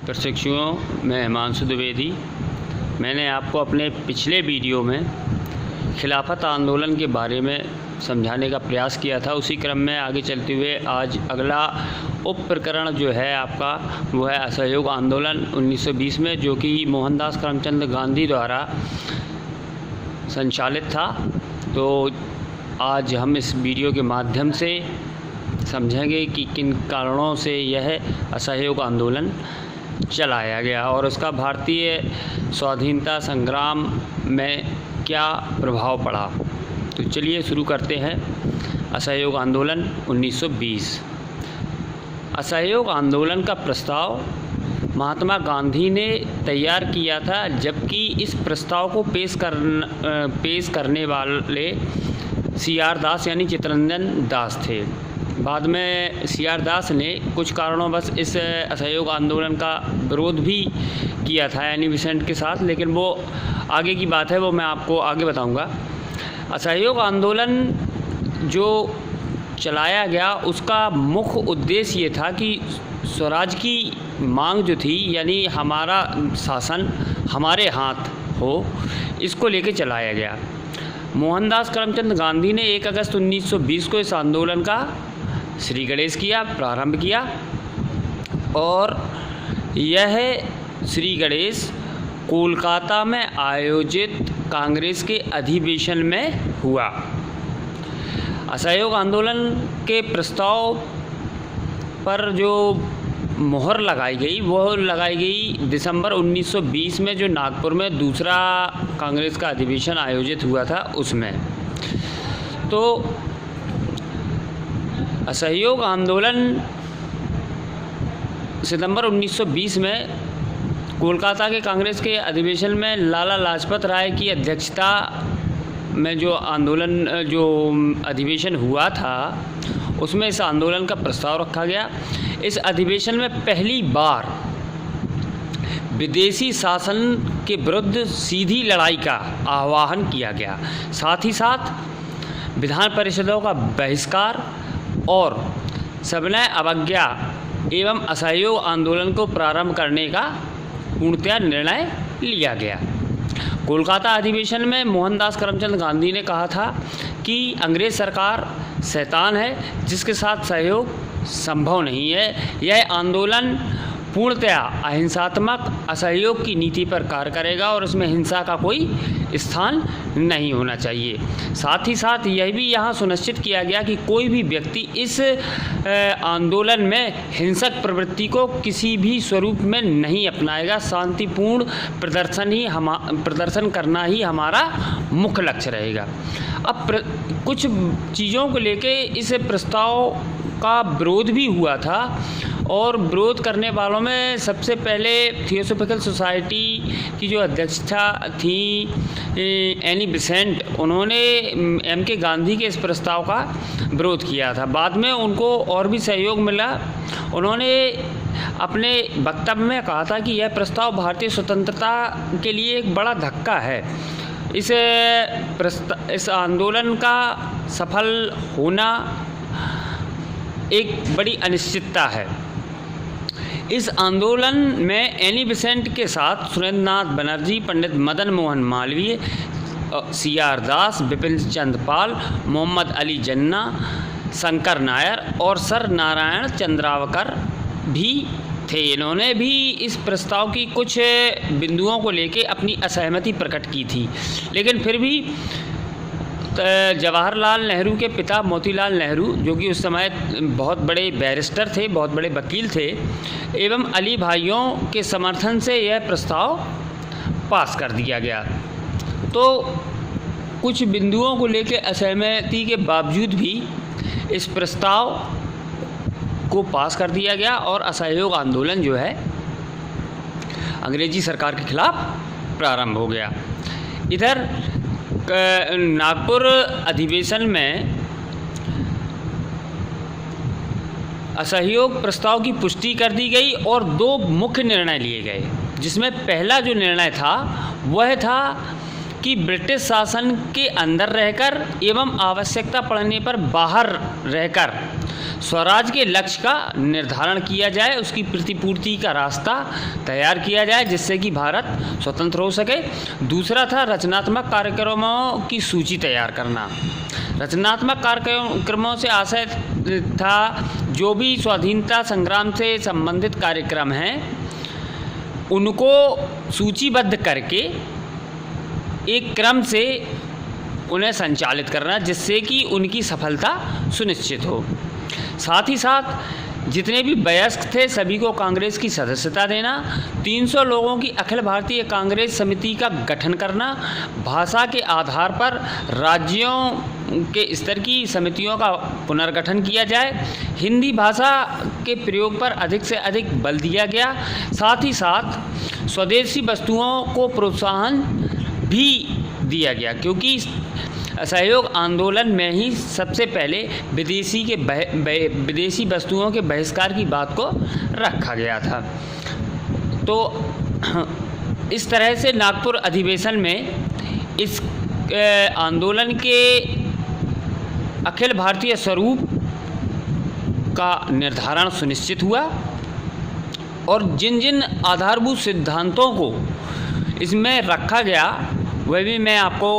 प्रशिक्षुओं, मैं हिमांशु द्विवेदी। मैंने आपको अपने पिछले वीडियो में खिलाफत आंदोलन के बारे में समझाने का प्रयास किया था। उसी क्रम में आगे चलते हुए आज अगला उप प्रकरण जो है आपका वो है असहयोग आंदोलन 1920 में, जो कि मोहनदास करमचंद गांधी द्वारा संचालित था। तो आज हम इस वीडियो के माध्यम से समझेंगे कि किन कारणों से यह असहयोग आंदोलन चलाया गया और उसका भारतीय स्वाधीनता संग्राम में क्या प्रभाव पड़ा। तो चलिए शुरू करते हैं। असहयोग आंदोलन 1920। असहयोग आंदोलन का प्रस्ताव महात्मा गांधी ने तैयार किया था, जबकि इस प्रस्ताव को पेश करने वाले CR दास यानी चित्तरंजन दास थे। बाद में CR दास ने कुछ कारणोंवश इस असहयोग आंदोलन का विरोध भी किया था एनी बेसेंट के साथ, लेकिन वो आगे की बात है, वो मैं आपको आगे बताऊंगा। असहयोग आंदोलन जो चलाया गया उसका मुख्य उद्देश्य ये था कि स्वराज की मांग जो थी, यानी हमारा शासन हमारे हाथ हो, इसको लेके चलाया गया। मोहनदास करमचंद गांधी ने 1 अगस्त 1920 को इस आंदोलन का श्री गणेश प्रारंभ किया और यह श्री गणेश कोलकाता में आयोजित कांग्रेस के अधिवेशन में हुआ। असहयोग आंदोलन के प्रस्ताव पर जो मोहर लगाई गई वो लगाई गई दिसंबर 1920 में, जो नागपुर में दूसरा कांग्रेस का अधिवेशन आयोजित हुआ था उसमें। तो असहयोग आंदोलन सितंबर 1920 में कोलकाता के कांग्रेस के अधिवेशन में लाला लाजपत राय की अध्यक्षता में जो अधिवेशन हुआ था उसमें इस आंदोलन का प्रस्ताव रखा गया। इस अधिवेशन में पहली बार विदेशी शासन के विरुद्ध सीधी लड़ाई का आह्वान किया गया। साथ ही साथ विधान परिषदों का बहिष्कार और सविनय अवज्ञा एवं असहयोग आंदोलन को प्रारंभ करने का पूर्णतया निर्णय लिया गया। कोलकाता अधिवेशन में मोहनदास करमचंद गांधी ने कहा था कि अंग्रेज़ सरकार शैतान है जिसके साथ सहयोग संभव नहीं है। यह आंदोलन पूर्णतया अहिंसात्मक असहयोग की नीति पर कार्य करेगा और उसमें हिंसा का कोई स्थान नहीं होना चाहिए। साथ ही साथ यह भी यहाँ सुनिश्चित किया गया कि कोई भी व्यक्ति इस आंदोलन में हिंसक प्रवृत्ति को किसी भी स्वरूप में नहीं अपनाएगा। शांतिपूर्ण प्रदर्शन करना ही हमारा मुख्य लक्ष्य रहेगा। अब कुछ चीज़ों को लेके इस प्रस्ताव का विरोध भी हुआ था और विरोध करने वालों में सबसे पहले थियोसॉफिकल सोसाइटी की जो अध्यक्षता थी एनी बेसेंट, उन्होंने MK गांधी के इस प्रस्ताव का विरोध किया था। बाद में उनको और भी सहयोग मिला। उन्होंने अपने वक्तव्य में कहा था कि यह प्रस्ताव भारतीय स्वतंत्रता के लिए एक बड़ा धक्का है। इस आंदोलन का सफल होना एक बड़ी अनिश्चितता है। इस आंदोलन में एनी बेसेंट के साथ सुरेंद्रनाथ बनर्जी, पंडित मदन मोहन मालवीय, CR दास, बिपिन चंद्र पाल, मोहम्मद अली जिन्ना, शंकर नायर और सर नारायण चंद्रावकर भी थे। इन्होंने भी इस प्रस्ताव की कुछ बिंदुओं को लेके अपनी असहमति प्रकट की थी, लेकिन फिर भी जवाहरलाल नेहरू के पिता मोतीलाल नेहरू, जो कि उस समय बहुत बड़े बैरिस्टर थे, बहुत बड़े वकील थे, एवं अली भाइयों के समर्थन से यह प्रस्ताव पास कर दिया गया। तो कुछ बिंदुओं को लेकर असहमति के बावजूद भी इस प्रस्ताव को पास कर दिया गया और असहयोग आंदोलन जो है अंग्रेजी सरकार के खिलाफ प्रारंभ हो गया। इधर नागपुर अधिवेशन में असहयोग प्रस्ताव की पुष्टि कर दी गई और 2 मुख्य निर्णय लिए गए, जिसमें पहला जो निर्णय था वह था कि ब्रिटिश शासन के अंदर रहकर एवं आवश्यकता पड़ने पर बाहर रहकर स्वराज के लक्ष्य का निर्धारण किया जाए, उसकी प्रतिपूर्ति का रास्ता तैयार किया जाए जिससे कि भारत स्वतंत्र हो सके। दूसरा था रचनात्मक कार्यक्रमों की सूची तैयार करना। रचनात्मक कार्यक्रमों से आशय था जो भी स्वाधीनता संग्राम से संबंधित कार्यक्रम हैं उनको सूचीबद्ध करके एक क्रम से उन्हें संचालित करना जिससे कि उनकी सफलता सुनिश्चित हो। साथ ही साथ जितने भी वयस्क थे सभी को कांग्रेस की सदस्यता देना, 300 लोगों की अखिल भारतीय कांग्रेस समिति का गठन करना, भाषा के आधार पर राज्यों के स्तर की समितियों का पुनर्गठन किया जाए, हिंदी भाषा के प्रयोग पर अधिक से अधिक बल दिया गया। साथ ही साथ स्वदेशी वस्तुओं को प्रोत्साहन भी दिया गया क्योंकि असहयोग आंदोलन में ही सबसे पहले विदेशी वस्तुओं के बहिष्कार की बात को रखा गया था। तो इस तरह से नागपुर अधिवेशन में इस आंदोलन के अखिल भारतीय स्वरूप का निर्धारण सुनिश्चित हुआ और जिन जिन आधारभूत सिद्धांतों को इसमें रखा गया वह भी मैं आपको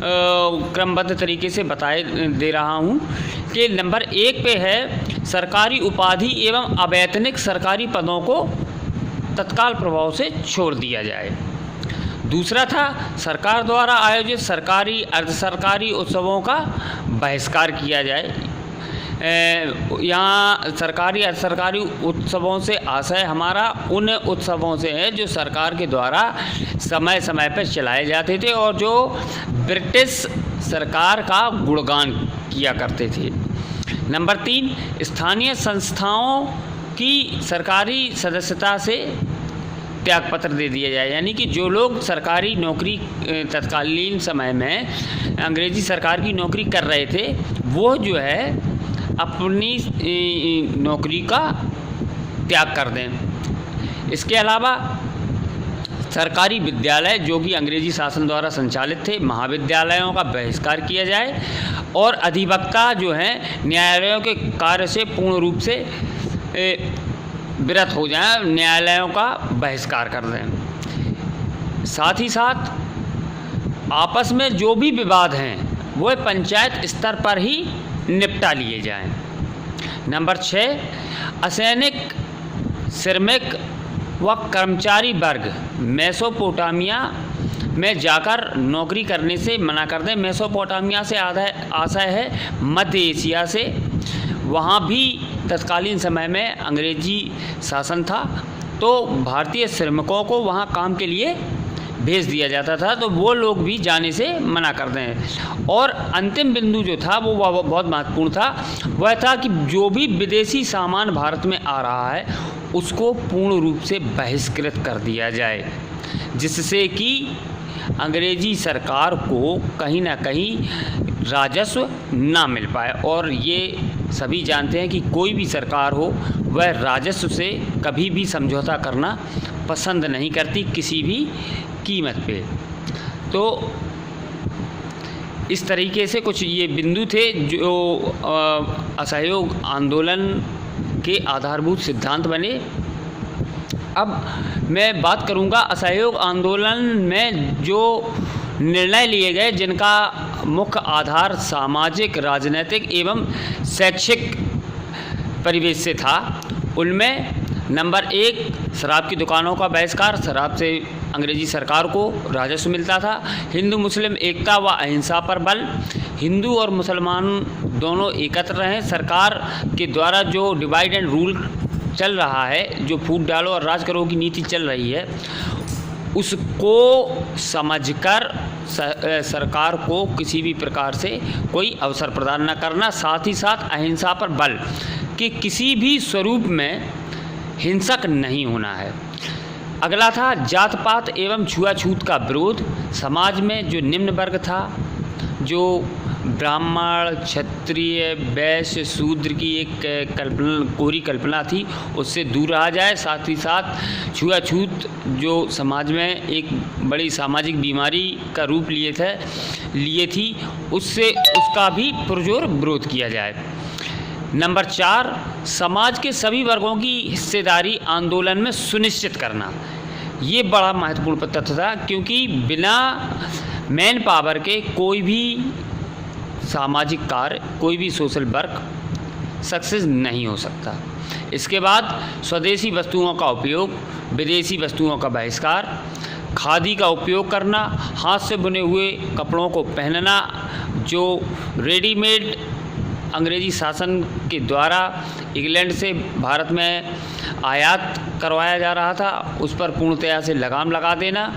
क्रमबद्ध तरीके से बताए दे रहा हूँ कि नंबर 1 पे है सरकारी उपाधि एवं अवैतनिक सरकारी पदों को तत्काल प्रभाव से छोड़ दिया जाए। दूसरा था सरकार द्वारा आयोजित सरकारी अर्ध सरकारी उत्सवों का बहिष्कार किया जाए। यहाँ सरकारी अर्ध सरकारी उत्सवों से आशय हमारा उन उत्सवों से है जो सरकार के द्वारा समय समय पर चलाए जाते थे और जो ब्रिटिश सरकार का गुणगान किया करते थे। नंबर 3 स्थानीय संस्थाओं की सरकारी सदस्यता से त्यागपत्र दे दिया जाए, यानी कि जो लोग सरकारी नौकरी तत्कालीन समय में अंग्रेजी सरकार की नौकरी कर रहे थे वो जो है अपनी नौकरी का त्याग कर दें। इसके अलावा सरकारी विद्यालय जो कि अंग्रेजी शासन द्वारा संचालित थे, महाविद्यालयों का बहिष्कार किया जाए और अधिवक्ता जो हैं न्यायालयों के कार्य से पूर्ण रूप से विरत हो जाएं, न्यायालयों का बहिष्कार कर दें। साथ ही साथ आपस में जो भी विवाद हैं वो पंचायत स्तर पर ही निपटा लिए जाएं। नंबर 6 असैनिक श्रमिक व कर्मचारी वर्ग मेसोपोटामिया में जाकर नौकरी करने से मना कर दें। मेसोपोटामिया से आशय है मध्य एशिया से, वहाँ भी तत्कालीन समय में अंग्रेजी शासन था तो भारतीय श्रमिकों को वहाँ काम के लिए भेज दिया जाता था, तो वो लोग भी जाने से मना कर दें। और अंतिम बिंदु जो था वो बहुत महत्वपूर्ण था, वह था कि जो भी विदेशी सामान भारत में आ रहा है उसको पूर्ण रूप से बहिष्कृत कर दिया जाए जिससे कि अंग्रेजी सरकार को कहीं ना कहीं राजस्व ना मिल पाए। और ये सभी जानते हैं कि कोई भी सरकार हो वह राजस्व से कभी भी समझौता करना पसंद नहीं करती किसी भी कीमत पे। तो इस तरीके से कुछ ये बिंदु थे जो असहयोग आंदोलन के आधारभूत सिद्धांत बने। अब मैं बात करूंगा असहयोग आंदोलन में जो निर्णय लिए गए जिनका मुख्य आधार सामाजिक, राजनीतिक एवं शैक्षिक परिवेश से था। उनमें नंबर 1 शराब की दुकानों का बहिष्कार, शराब से अंग्रेजी सरकार को राजस्व मिलता था। हिंदू मुस्लिम एकता व अहिंसा पर बल, हिंदू और मुसलमान दोनों एकत्र रहें। सरकार के द्वारा जो डिवाइड एंड रूल चल रहा है, जो फूट डालो और राज करो की नीति चल रही है, उसको समझकर सरकार को किसी भी प्रकार से कोई अवसर प्रदान न करना। साथ ही साथ अहिंसा पर बल कि किसी भी स्वरूप में हिंसक नहीं होना है। अगला था जात पात एवं छुआछूत का विरोध। समाज में जो निम्न वर्ग था, जो ब्राह्मण, क्षत्रिय, वैश्य, शूद्र की एक कोरी कल्पना थी, उससे दूर रहा जाए। साथ ही साथ छुआछूत जो समाज में एक बड़ी सामाजिक बीमारी का रूप लिए थी, उसका भी पुरजोर विरोध किया जाए। नंबर 4, समाज के सभी वर्गों की हिस्सेदारी आंदोलन में सुनिश्चित करना। ये बड़ा महत्वपूर्ण तथ्य था, क्योंकि बिना मैन पावर के कोई भी सामाजिक कार्य, कोई भी सोशल वर्क सक्सेस नहीं हो सकता। इसके बाद स्वदेशी वस्तुओं का उपयोग, विदेशी वस्तुओं का बहिष्कार, खादी का उपयोग करना, हाथ से बुने हुए कपड़ों को पहनना, जो रेडीमेड अंग्रेजी शासन के द्वारा इंग्लैंड से भारत में आयात करवाया जा रहा था, उस पर पूर्णतया से लगाम लगा देना।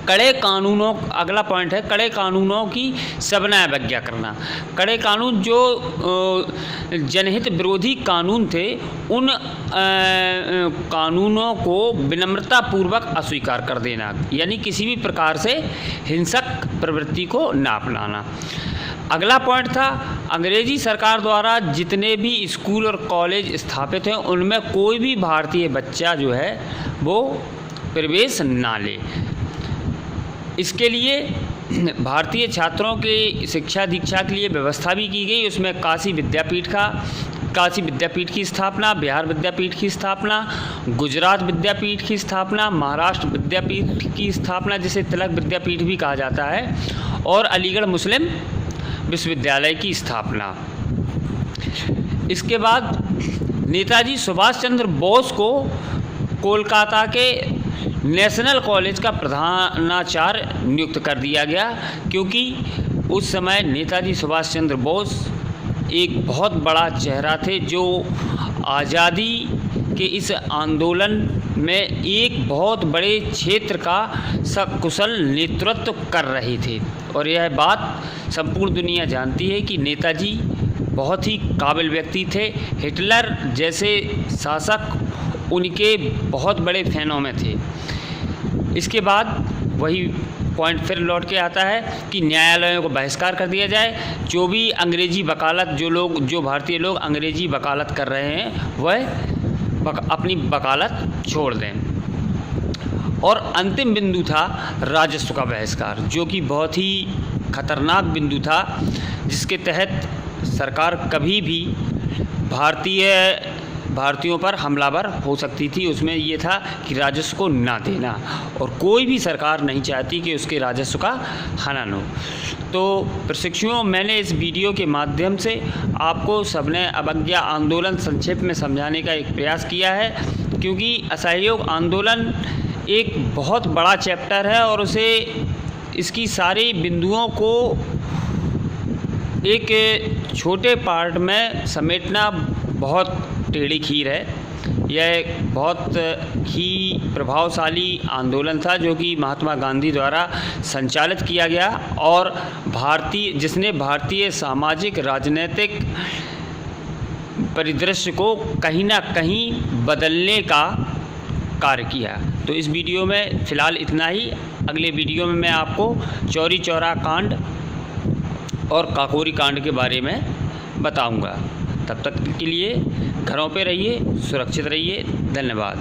कड़े कानूनों, अगला पॉइंट है कड़े कानूनों की सविनय अवज्ञा करना। कड़े कानून जो जनहित विरोधी कानून थे, उन कानूनों को विनम्रतापूर्वक अस्वीकार कर देना, यानी किसी भी प्रकार से हिंसक प्रवृत्ति को न अपनाना। अगला पॉइंट था अंग्रेजी सरकार द्वारा जितने भी स्कूल और कॉलेज स्थापित हैं, उनमें कोई भी भारतीय बच्चा जो है वो प्रवेश ना ले। इसके लिए भारतीय छात्रों के शिक्षा दीक्षा के लिए व्यवस्था भी की गई। उसमें काशी विद्यापीठ की स्थापना, बिहार विद्यापीठ की स्थापना, गुजरात विद्यापीठ की स्थापना, महाराष्ट्र विद्यापीठ की स्थापना, जिसे तिलक विद्यापीठ भी कहा जाता है, और अलीगढ़ मुस्लिम विश्वविद्यालय की स्थापना। इसके बाद नेताजी सुभाष चंद्र बोस को कोलकाता के नेशनल कॉलेज का प्रधानाचार्य नियुक्त कर दिया गया, क्योंकि उस समय नेताजी सुभाष चंद्र बोस एक बहुत बड़ा चेहरा थे, जो आज़ादी के इस आंदोलन में एक बहुत बड़े क्षेत्र का सकुशल नेतृत्व कर रहे थे। और यह बात संपूर्ण दुनिया जानती है कि नेताजी बहुत ही काबिल व्यक्ति थे। हिटलर जैसे शासक उनके बहुत बड़े फैनों में थे। इसके बाद वही पॉइंट फिर लौट के आता है कि न्यायालयों को बहिष्कार कर दिया जाए। जो भी अंग्रेजी वकालत, जो भारतीय लोग अंग्रेजी वकालत कर रहे हैं, वह अपनी वकालत छोड़ दें। और अंतिम बिंदु था राजस्व का बहिष्कार, जो कि बहुत ही खतरनाक बिंदु था, जिसके तहत सरकार कभी भी भारतीयों पर हमलावर हो सकती थी। उसमें ये था कि राजस्व को ना देना, और कोई भी सरकार नहीं चाहती कि उसके राजस्व का हनन हो। तो प्रशिक्षुओं, मैंने इस वीडियो के माध्यम से आपको सविनय अवज्ञा आंदोलन संक्षेप में समझाने का एक प्रयास किया है, क्योंकि असहयोग आंदोलन एक बहुत बड़ा चैप्टर है, और इसकी सारी बिंदुओं को एक छोटे पार्ट में समेटना बहुत टेढ़ी खीर है। यह बहुत ही प्रभावशाली आंदोलन था, जो कि महात्मा गांधी द्वारा संचालित किया गया, और जिसने भारतीय सामाजिक राजनीतिक परिदृश्य को कहीं ना कहीं बदलने का कार्य किया। तो इस वीडियो में फ़िलहाल इतना ही। अगले वीडियो में मैं आपको चौरी चौरा कांड और काकोरी कांड के बारे में बताऊंगा। तब तक के लिए घरों पे रहिए, सुरक्षित रहिए। धन्यवाद।